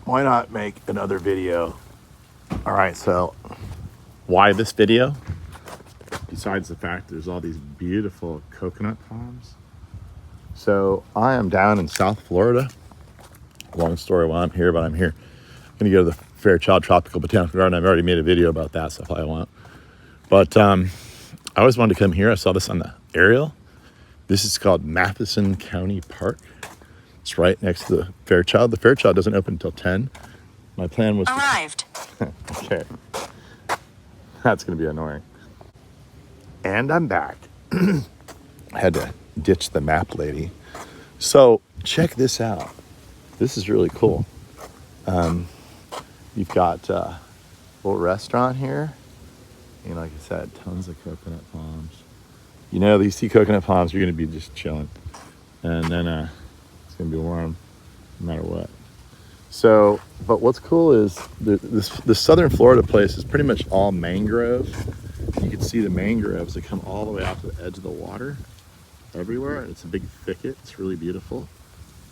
why not make another video? All right, so why this video? Besides the fact there's all these beautiful coconut palms. So I am down in South Florida. Long story why I'm here, but I'm here. I'm gonna go to the Fairchild Tropical Botanical Garden. I've already made a video about that, so if I want. But I always wanted to come here. I saw this on the aerial. This is called Matheson County Park. It's right next to the Fairchild. The Fairchild doesn't open until 10. My plan was arrived. Okay. That's going to be annoying. And I'm back. I had to ditch the map lady. So check this out. This is really cool. You've got a little restaurant here. And like I said, tons of coconut palms. You know, you see coconut palms, you're going to be just chilling. And then it's going to be warm no matter what. So, but what's cool is this southern Florida place is pretty much all mangrove. You can see the mangroves that come all the way out to the edge of the water everywhere. It's a big thicket. It's really beautiful.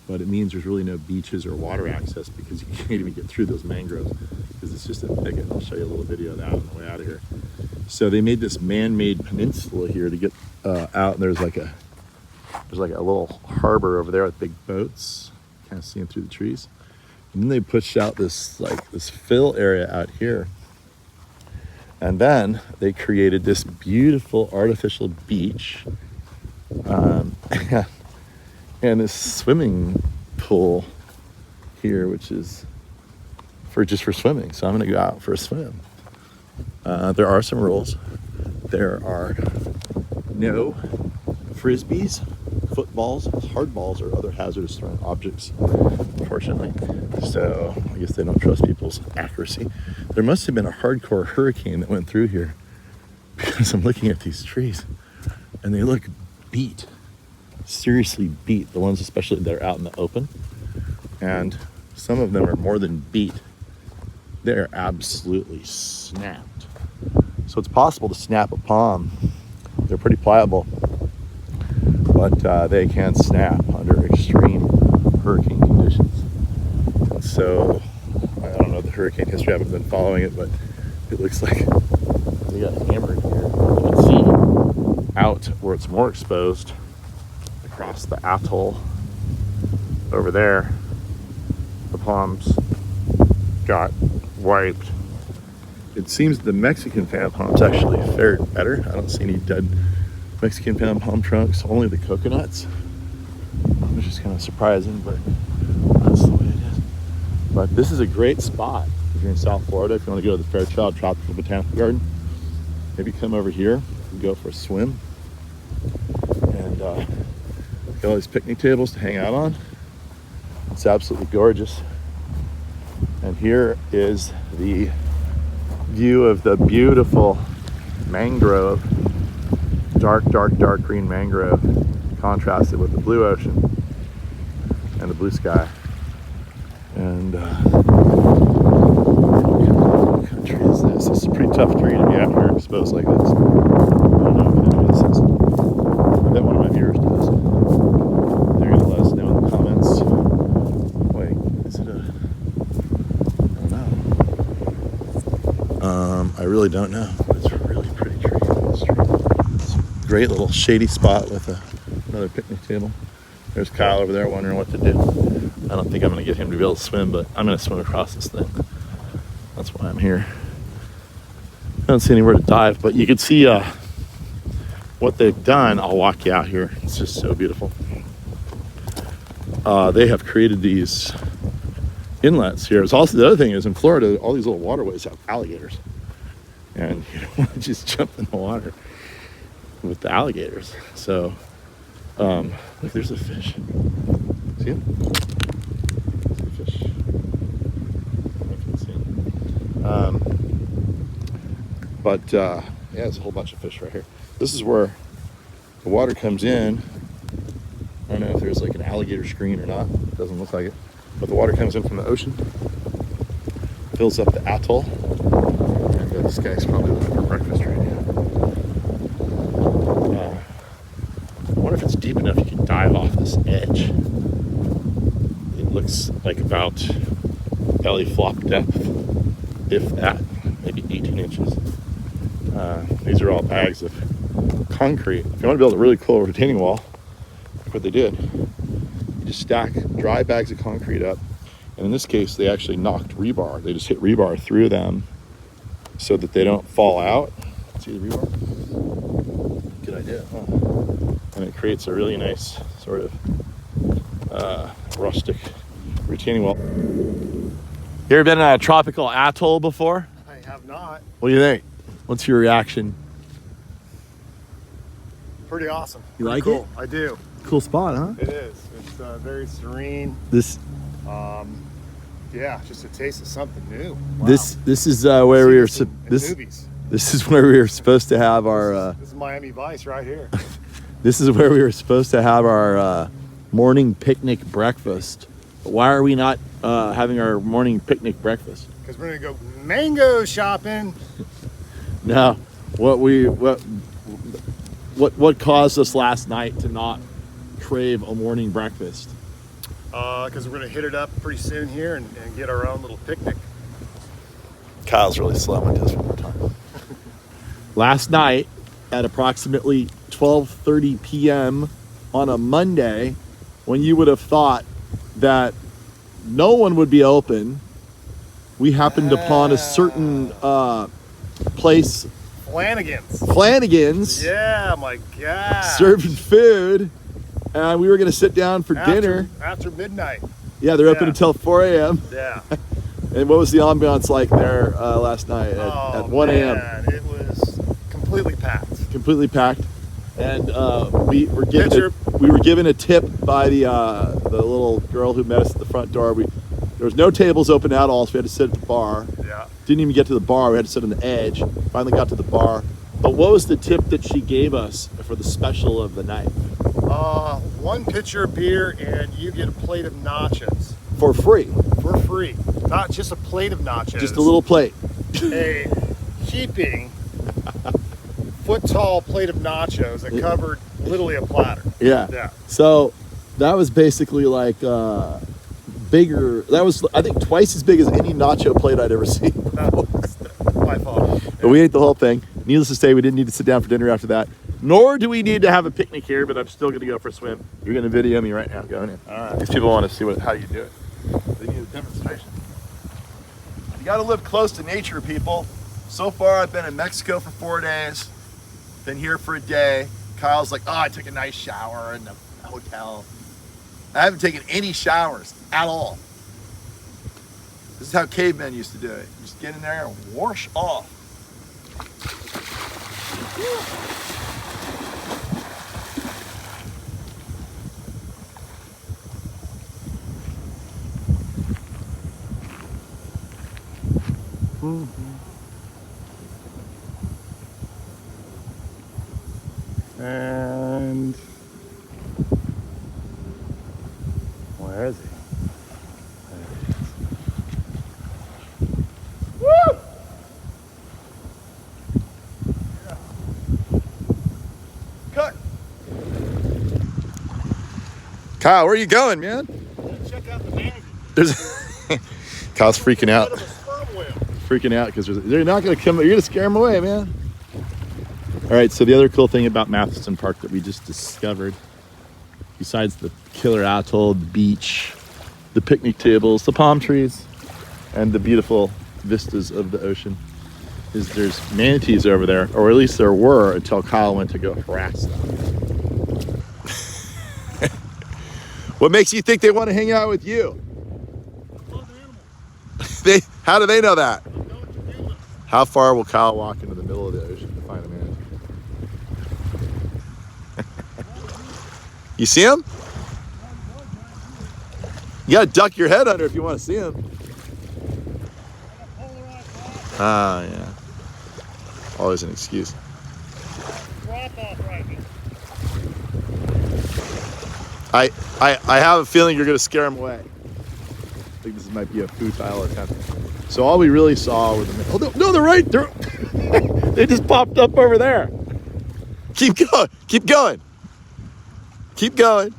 But it means there's really no beaches or water access because you can't even get through those mangroves because it's just a thicket. I'll show you a little video of that on the way out of here. So they made this man-made peninsula here to get out. And there's like a little harbor over there with big boats. Kind of see them through the trees. And then they pushed out this fill area out here. And then they created this beautiful artificial beach. And this swimming pool here, which is for swimming. So I'm gonna go out for a swim. There are some rules. There are no frisbees, footballs, hardballs, or other hazardous thrown objects, unfortunately. So I guess they don't trust people's accuracy. There must have been a hardcore hurricane that went through here because I'm looking at these trees and they look beat, seriously beat. The ones especially that are out in the open. And some of them are more than beat. They're absolutely snapped. So it's possible to snap a palm. They're pretty pliable, but they can snap under extreme hurricane conditions. So I don't know the hurricane history. I haven't been following it, but it looks like they got hammered here. You can see out where it's more exposed across the atoll over there, the palms got wiped. It seems the Mexican fan palms actually fared better. I don't see any dead Mexican fan palm trunks, only the coconuts, which is kind of surprising, but that's the way it is. But this is a great spot if you're in South Florida. If you want to go to the Fairchild Tropical Botanical Garden, maybe come over here and go for a swim. And got all these picnic tables to hang out on. It's absolutely gorgeous. And here is the view of the beautiful mangrove, dark green mangrove, contrasted with the blue ocean and the blue sky. And what country is this? This is a pretty tough tree to be out here exposed like this. I don't know what country this is. I bet one of my viewers does. They're gonna let us know in the comments. Wait, is it a... I really don't know. It's a really pretty tree. It's a great little shady spot with another picnic table. There's Kyle over there wondering what to do. I don't think I'm going to get him to be able to swim, but I'm going to swim across this thing. That's why I'm here. I don't see anywhere to dive, but you can see what they've done. I'll walk you out here. It's just so beautiful. They have created these inlets here. It's also, the other thing is in Florida, all these little waterways have alligators. And you don't want to just jump in the water with the alligators. So, look, there's a fish. See him? There's a fish. I can see him. Yeah, there's a whole bunch of fish right here. This is where the water comes in. I don't know if there's like an alligator screen or not. It doesn't look like it. But the water comes in from the ocean, fills up the atoll, and this guy's probably looking for breakfast right now. I wonder if it's deep enough you can dive off this edge. It looks like about belly flop depth, if that, maybe 18 inches. These are all bags of concrete. If you want to build a really cool retaining wall, like what they did, you just stack dry bags of concrete up. And in this case, they actually knocked rebar. They just hit rebar through them so that they don't fall out. See the rebar? Good idea, huh? And it creates a really nice sort of rustic retaining wall. You ever been in a tropical atoll before? I have not. What do you think? What's your reaction? Pretty awesome. You Pretty like cool. it? I do. Cool spot, huh? It is. It's very serene. This Yeah, just a taste of something new. Wow. this is where we were. In movies. This is where we were supposed to have our. This is Miami Vice right here. This is where we were supposed to have our morning picnic breakfast. But why are we not having our morning picnic breakfast? Because we're gonna go mango shopping. No, what caused us last night to not crave a morning breakfast? Because we're gonna hit it up pretty soon here and get our own little picnic. Kyle's really slow into this one more time. Last night at approximately 12:30 p.m. on a Monday, when you would have thought that no one would be open, we happened upon a certain place, Flanagan's, Yeah, my God. serving food, and we were going to sit down for dinner. After midnight. Yeah, they're open Yeah. until 4 a.m. Yeah. And what was the ambiance like there last night at 1 a.m.? Man, it was completely packed. Completely packed, and we were given a tip by the little girl who met us at the front door. There was no tables open at all, so we had to sit at the bar. Yeah. Didn't even get to the bar. We had to sit on the edge. Finally got to the bar. But what was the tip that she gave us for the special of the night? 1 pitcher of beer and you get a plate of nachos. For free. For free. Not just a plate of nachos. Just a little plate. A heaping, foot-tall plate of nachos that covered literally a platter. Yeah. Yeah. So that was basically like bigger. That was, I think, twice as big as any nacho plate I'd ever seen. By far. But we ate the whole thing. Needless to say, we didn't need to sit down for dinner after that. Nor do we need to have a picnic here, but I'm still going to go for a swim. You're going to video me right now going in. All right. These people want to see how you do it. They need a demonstration. You got to live close to nature, people. So far, I've been in Mexico for 4 days. Been here for a day. Kyle's like, I took a nice shower in the hotel. I haven't taken any showers at all. This is how cavemen used to do it. You just get in there and wash off. And where is he? Woo! Cut. Kyle, where are you going, man? Check out the manatee. Kyle's freaking out. Bit of a sperm whale. Freaking out because they're not going to come. You're going to scare them away, man. All right, so the other cool thing about Matheson Park that we just discovered, besides the killer atoll, the beach, the picnic tables, the palm trees, and the beautiful vistas of the ocean, is there's manatees over there, or at least there were until Kyle went to go harass them. What makes you think they want to hang out with you? How do they know that? How far will Kyle walk into the middle of the ocean to find a manatee? You see him? You gotta duck your head under if you want to see him. Ah, yeah. Always an excuse. I have a feeling you're gonna scare him away. I think this might be a futile attempt. So all we really saw were the no, they're right. They just popped up over there. Keep going. Keep going. Keep going.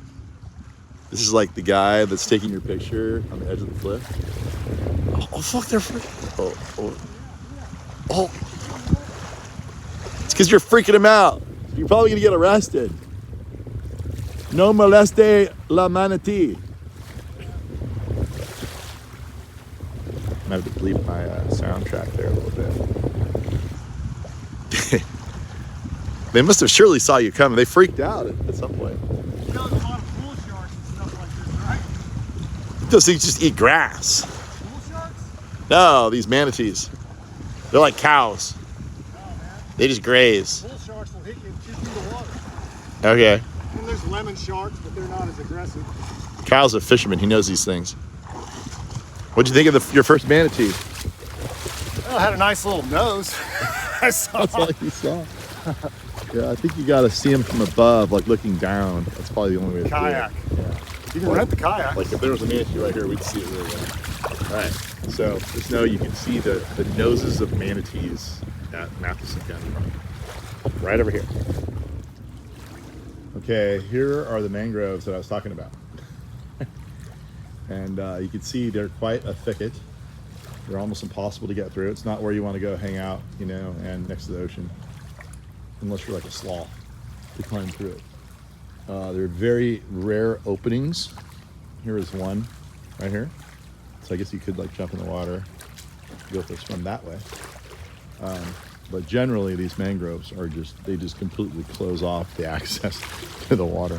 This is like the guy that's taking your picture on the edge of the cliff. Oh fuck, they're oh. It's because you're freaking him out. You're probably gonna get arrested. No moleste la manatee. I have to bleep my soundtrack there a little bit. They must have surely saw you coming. They freaked out at some point. You know, there's a lot of bull sharks and stuff like this, right? Those things just eat grass. Bull sharks? No, these manatees. They're like cows. No, man. They just graze. Bull sharks will hit you in 2 feet of water. Okay. And there's lemon sharks, but they're not as aggressive. Kyle's a fisherman. He knows these things. What'd you think of your first manatee? Well, it had a nice little nose. I saw. That's all you saw. Yeah, I think you got to see them from above, like looking down. That's probably the only way to Kayak. do it. Yeah. You can rent the kayak. Like if there was a manatee right here, we'd see it really well. All right, so just know you can see the noses of manatees at Matheson County Park. Right over here. Okay, here are the mangroves that I was talking about. And you can see they're quite a thicket. They're almost impossible to get through. It's not where you want to go hang out, you know, and next to the ocean. Unless you're like a sloth to climb through it. They're very rare openings. Here is one right here. So I guess you could like jump in the water, go for a swim that way. But generally these mangroves are they just completely close off the access to the water.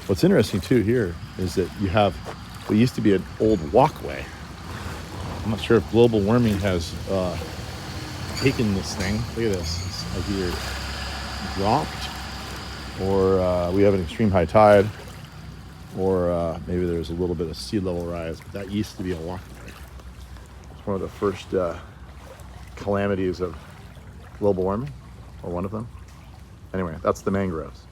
What's interesting too here is that you have what used to be an old walkway. I'm not sure if global warming has taken this thing. Look at this. It's like either dropped or we have an extreme high tide or maybe there's a little bit of sea level rise, but that used to be a walkway. It's one of the first calamities of global warming, or one of them. Anyway, that's the mangroves.